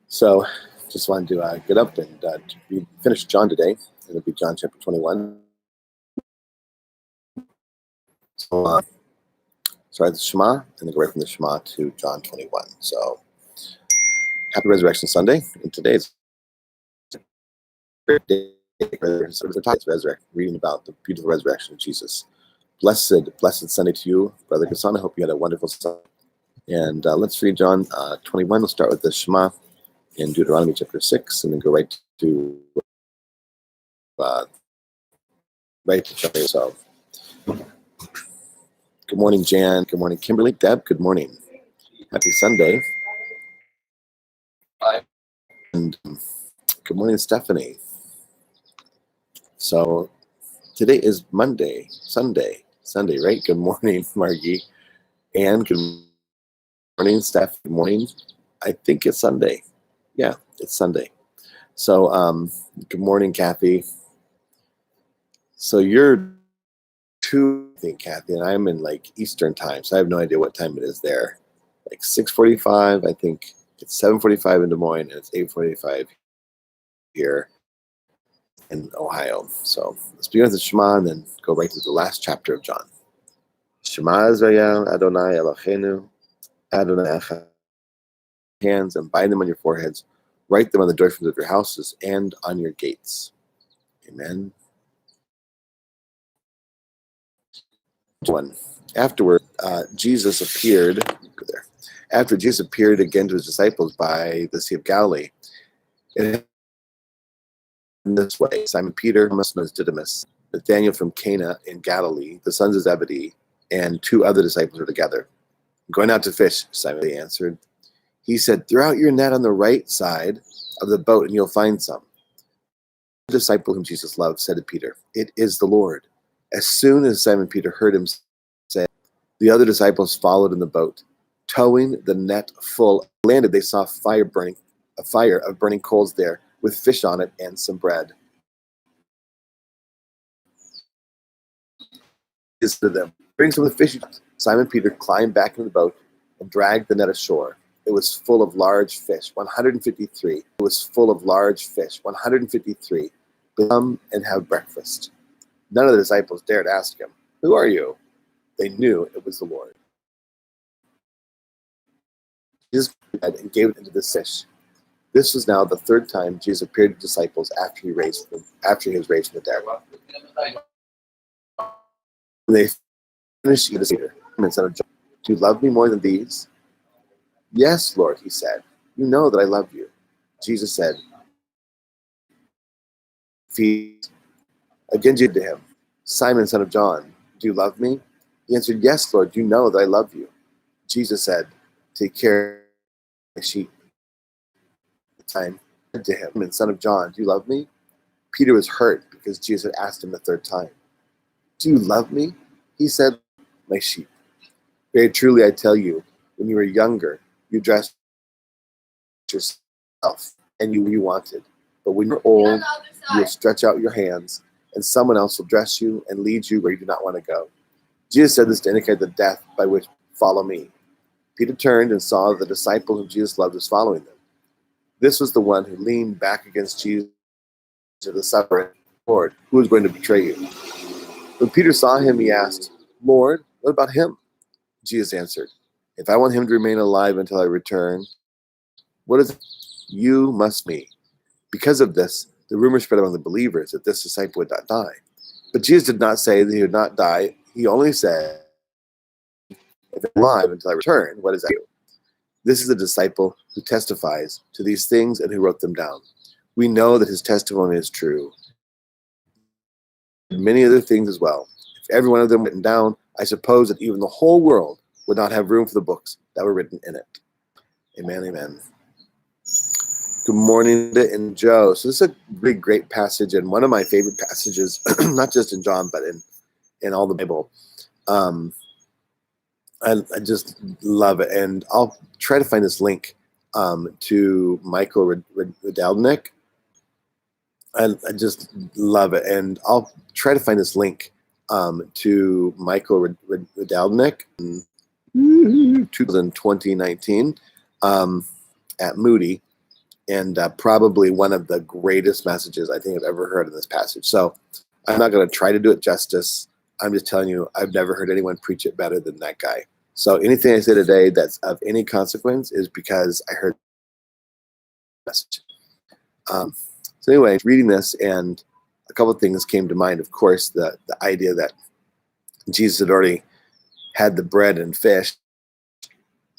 So just wanted to get up and we finished John today. It'll be John chapter 21. So start the Shema and then go right from the Shema to John 21. So happy Resurrection Sunday. And today's a great day. It's reading about the beautiful resurrection of Jesus. Blessed Sunday to you, Brother Gassan. I hope you had a wonderful Sunday. And let's read John 21. We'll start with the Shema in Deuteronomy chapter 6 and then go right to chapter 8. So, good morning, Jan. Good morning, Kimberly. Deb, good morning. Happy Sunday. And good morning, Stephanie. So, today is Sunday, right? Good morning, Margie. And good morning, Steph. Good morning. I think it's Sunday. Yeah, it's Sunday. So, good morning, Kathy. So, you're I think, Kathy, and I'm in like Eastern time, so I have no idea what time it is there. Like 6:45, I think it's 7:45 in Des Moines, and it's 8:45 here in Ohio. So let's begin with the Shema and then go right to the last chapter of John. Shema Israel, Adonai Eloheinu, Adonai Echad. Hands and bind them on your foreheads. Write them on the doorframes of your houses and on your gates. Amen. Afterward, Jesus appeared. After Jesus appeared again to his disciples by the Sea of Galilee, in this way, Simon Peter, Thomas Didymus, Nathanael from Cana in Galilee, the sons of Zebedee, and two other disciples were together. Going out to fish, Simon answered. He said, throw out your net on the right side of the boat and you'll find some. The disciple whom Jesus loved said to Peter, it is the Lord. As soon as Simon Peter heard him say, the other disciples followed in the boat, towing the net full. Landed, they saw a fire of burning coals there, with fish on it and some bread. Is to them, bring some of the fish. Simon Peter climbed back into the boat and dragged the net ashore. It was full of large fish, 153. It was full of large fish, 153. Come and have breakfast. None of the disciples dared ask him, who are you? They knew it was the Lord. Jesus and gave it into the fish. This was now the third time Jesus appeared to disciples after he was raised from the dead. When they finished eating, Peter, son of John, do you love me more than these? Yes, Lord, he said. You know that I love you. Jesus said, feed. Again, Jesus to him, Simon, son of John, do you love me? He answered, yes, Lord, you know that I love you. Jesus said, take care of my sheep. Time to him, and son of John, do you love me? Peter was hurt because Jesus had asked him the third time. Do you love me? He said, my sheep. Very truly I tell you, when you were younger, you dressed yourself and you wanted. But when you're old, you will stretch out your hands, and someone else will dress you and lead you where you do not want to go. Jesus said this to indicate the death by which follow me. Peter turned and saw the disciple whom Jesus loved was following them. This was the one who leaned back against Jesus at the supper. Lord, who is going to betray you? When Peter saw him, he asked, Lord, what about him? Jesus answered, if I want him to remain alive until I return, what is it? You must me. Because of this, the rumor spread among the believers that this disciple would not die. But Jesus did not say that he would not die. He only said, if I'm alive until I return, what is that? This is the disciple who testifies to these things and who wrote them down. We know that his testimony is true. Many other things as well. If every one of them written down, I suppose that even the whole world would not have room for the books that were written in it. Amen, amen. Good morning, and Joe. So this is a really great passage and one of my favorite passages, not just in John, but in all the Bible. I just love it, and I'll try to find this link to Michael Rydelnik. I just love it, and I'll try to find this link to Michael Rydelnik in 2019 at Moody, and probably one of the greatest messages I think I've ever heard in this passage. So I'm not going to try to do it justice. I'm just telling you, I've never heard anyone preach it better than that guy. So anything I say today that's of any consequence is because I heard the message. So anyway, reading this, and a couple of things came to mind. Of course, the idea that Jesus had already had the bread and fish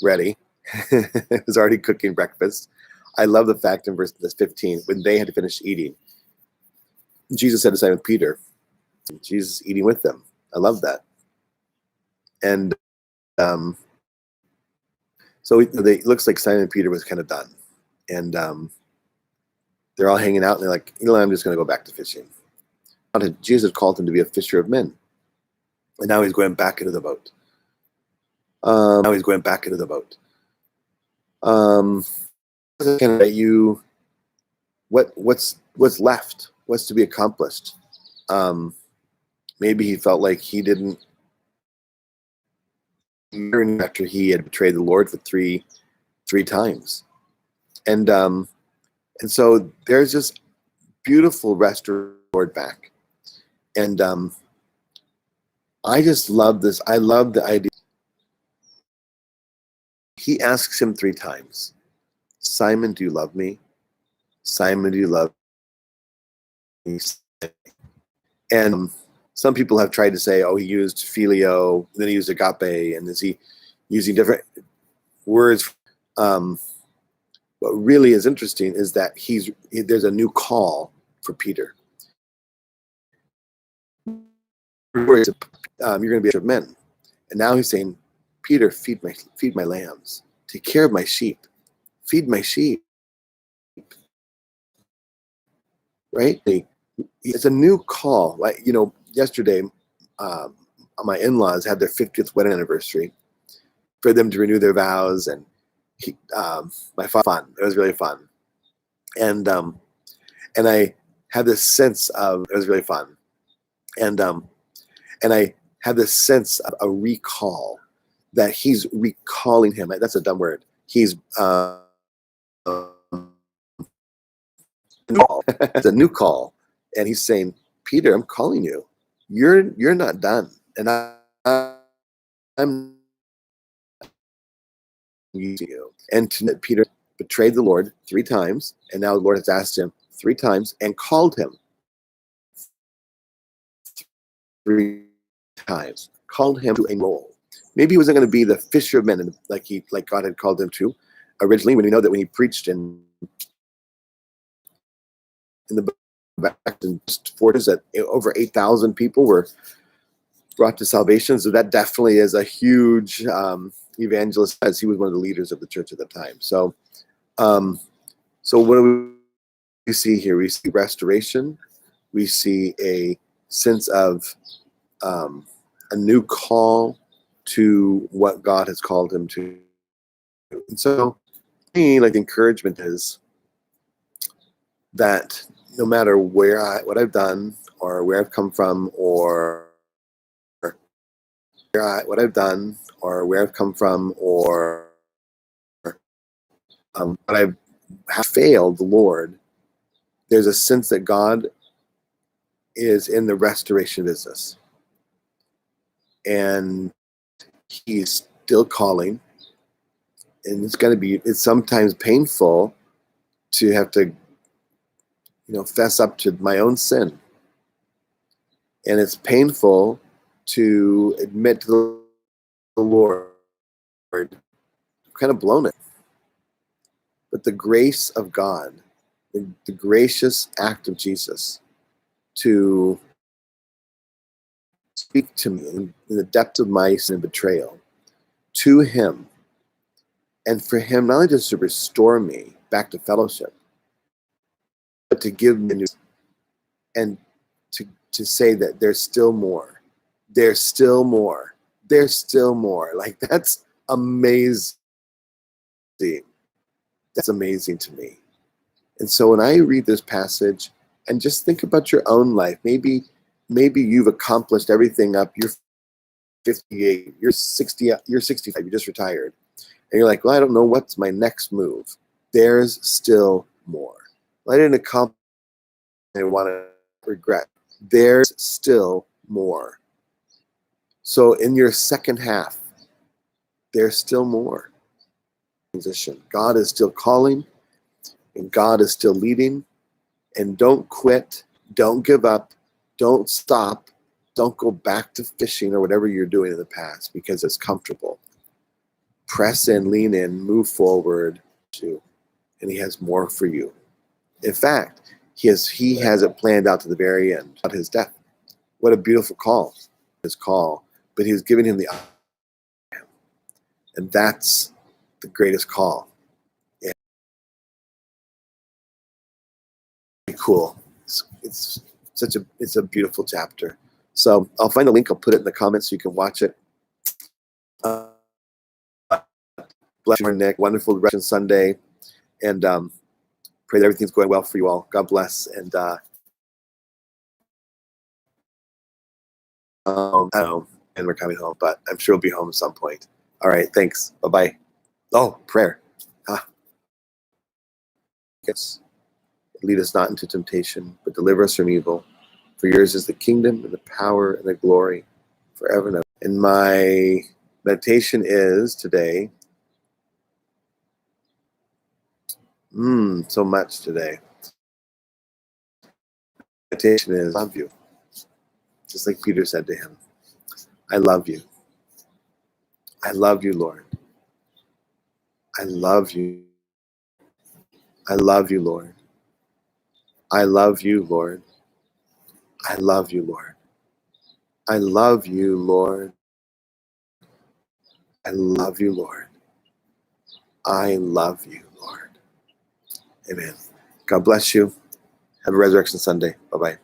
ready. He was already cooking breakfast. I love the fact in verse 15, when they had finished eating, Jesus said to Simon Peter, Jesus eating with them. I love that. And so it looks like Simon Peter was kind of done. And they're all hanging out, and they're like, I'm just going to go back to fishing. Jesus called him to be a fisher of men. And now he's going back into the boat. What's left? What's to be accomplished? Maybe he felt like he didn't, after he had betrayed the Lord for three times. And so there's this beautiful restoration back. And I just love this. I love the idea. He asks him 3 times, Simon, do you love me? Simon, do you love me? And some people have tried to say, oh, he used phileo, then he used agape, and is he using different words? What really is interesting is that there's a new call for Peter. You're going to be a of men. And now he's saying, Peter, feed my lambs. Take care of my sheep. Feed my sheep. Right? It's a new call. Like, yesterday, my in-laws had their 50th wedding anniversary for them to renew their vows, and my fun. It was really fun. And I had this sense of, it was really fun. And I had this sense of a recall, that he's recalling him. That's a dumb word. He's it's a new call, and he's saying, Peter, I'm calling you. You're not done, and I'm using you. And Peter betrayed the Lord 3 times, and now the Lord has asked him 3 times and called him 3 times. Called him to a role. Maybe he wasn't going to be the fisher of men, like God had called him to originally. When we know that when he preached in the back in forties, that over 8,000 people were brought to salvation. So that definitely is a huge evangelist, as he was one of the leaders of the church at the time. So, so what do we see here? We see restoration. We see a sense of a new call to what God has called him to. And so, me, like, encouragement is that no matter what I've done, or where I've come from, or what I've done, or where I've come from, or what I have failed the Lord, there's a sense that God is in the restoration business, and he's still calling. And it's sometimes painful to have to, fess up to my own sin. And it's painful to admit to the Lord, I've kind of blown it. But the grace of God, the gracious act of Jesus to speak to me in the depth of my sin and betrayal, to him, and for him not only just to restore me back to fellowship, but to give me new, and to say that there's still more. There's still more. There's still more. Like, that's amazing. That's amazing to me. And so when I read this passage, and just think about your own life, maybe you've accomplished everything up. You're 58, you're 60, you're 65, you just retired. And you're like, well, I don't know what's my next move. There's still I didn't accomplish what I want to regret. There's still more. So in your second half, there's still more. Transition. God is still calling, and God is still leading. And don't quit. Don't give up. Don't stop. Don't go back to fishing or whatever you're doing in the past because it's comfortable. Press in, lean in, move forward, and He has more for you. In fact, He has it planned out to the very end of His death. What a beautiful call! His call, but He's giving him the, and that's the greatest call. Yeah, cool. It's a beautiful chapter. So I'll find the link. I'll put it in the comments so you can watch it. Bless you, Nick. Wonderful Resurrection Sunday, and pray that everything's going well for you all. God bless, and I don't know, and we're coming home, but I'm sure we'll be home at some point. All right, thanks. Bye-bye. Oh, prayer. Yes. Lead us not into temptation, but deliver us from evil. For yours is the kingdom and the power and the glory forever and ever. And my meditation is today, so much today. Meditation is, I love you. Just like Peter said to him, I love you. I love you, Lord. I love you. I love you, Lord. I love you, Lord. I love you, Lord. I love you, Lord. I love you, Lord. I love you, Lord. Amen. God bless you. Have a Resurrection Sunday. Bye-bye.